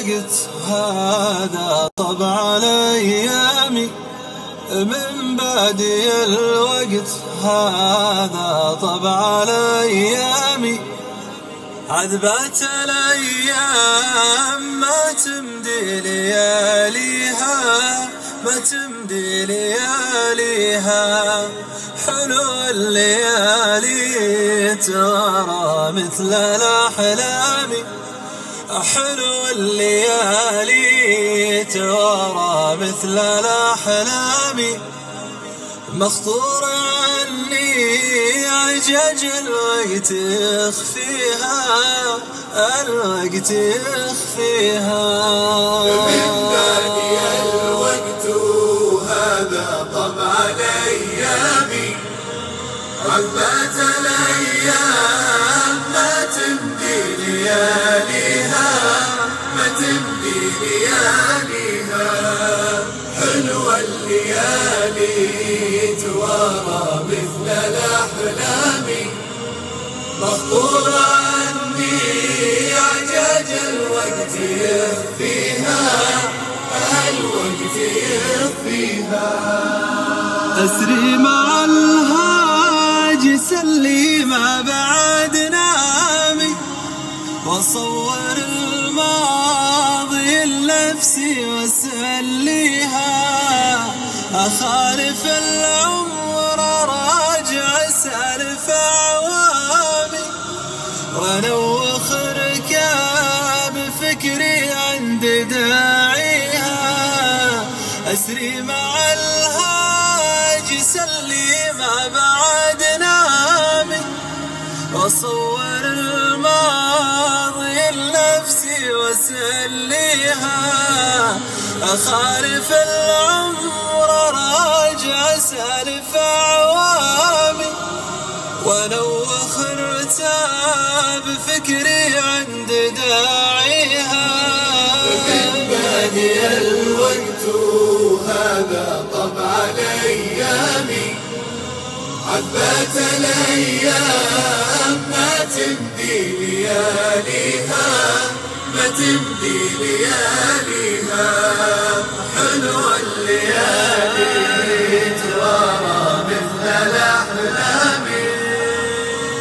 الوقت هذا طبع الأيام، من بادي الوقت هذا طبع الأيام. عذبات الأيام ما تمدي لياليها، ما تمدي لياليها. حلو الليالي ترى مثل الأحلام، حلو الليالي ترى مثل الأحلام. مخطور عني عجاج الوقت يخفيها، الوقت يخفيها. من بادي الوقت هذا طبع الأيام، عذبات الأيام ما تمدي لياليها، ما تمدي لياليها. حلوة الليالي توارى مثل الأحلام، مخطور عني عجاج الوقت يخفيها، الوقت يخفيها. أسري مع الهاجس اللي ما بعد نامي، وأصور الماضي لنفسي وأسليها. أخالف العمر راجع أسالف أعوامي، وأنوخ ركاب فكري عند داعيها. أسري مع الهاجس اللي ما بعد نامي، وأصور الماضي لنفسي وأسليها. أخالف العمر راجع أسالف أعوامي، وأنوخ رتاب فكري عند داعيها. من بادي الوقت هذا طبع الأيام، عذبات الأيام ما تمدي لياليها، ما تمدي لياليها. حلوة الليالي توارى مثل الأحلام،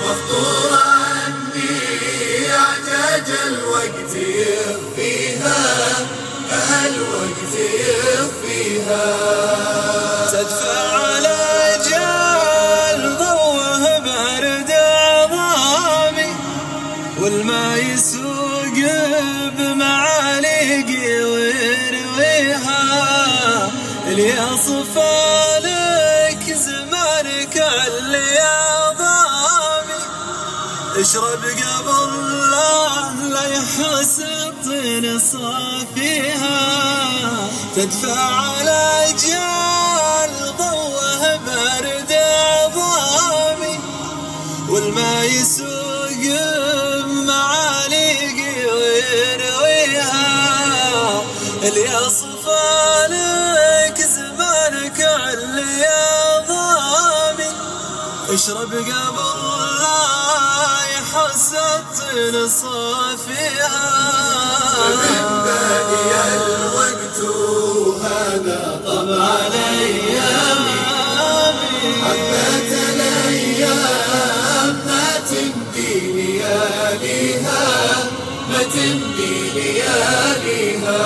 مخطور عني عجاج الوقت يخفيها، الوقت يخفيها. تدفع على جال ضوه برد عظامي، والما يسوق بمعاليقي ويرويها. اللي أصفالك زمانك اللياضامي، اشرب قبل لا يحس الطين صافيها. تدفع على جال ضوه برد عظامي، والما يسوق معاليقي ويرويها. اللي أصفالك زمانك اللياضامي، اشرب قبل لا يحس الطين صافيها. من بادي الوقت هذا طبع الأيام، عذبات الأيام ما تمدي لياليها، ما تمدي لياليها.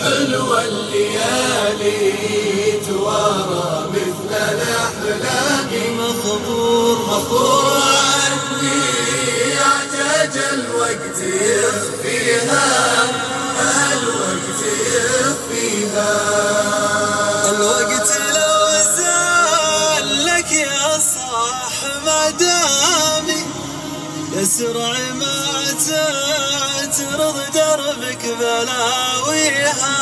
حلوة الليالي توارى مثل الأحلام، مخطور عني عجاج الوقت يخفيها، الوقت يخفيها. الوقت لو زال لك يا صاح مدامي، يسرع ما تترض دربك بلاويها.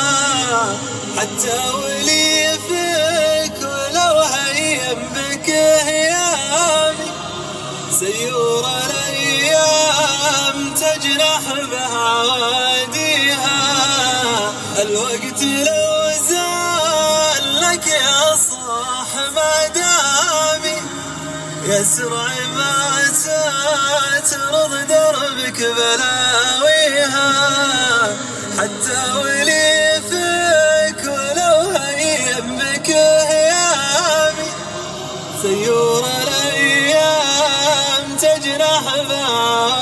حتى ولي فيك ولو هيم بك هيامي، سيور الأيام تجنح بعواديها. الوقت لو زال لك يا صاح مدامي، يسرع ما تترض دربك بلاويها. تاولي فيك ولو هيم بك هيامي، سيور الأيام تجرح بابي.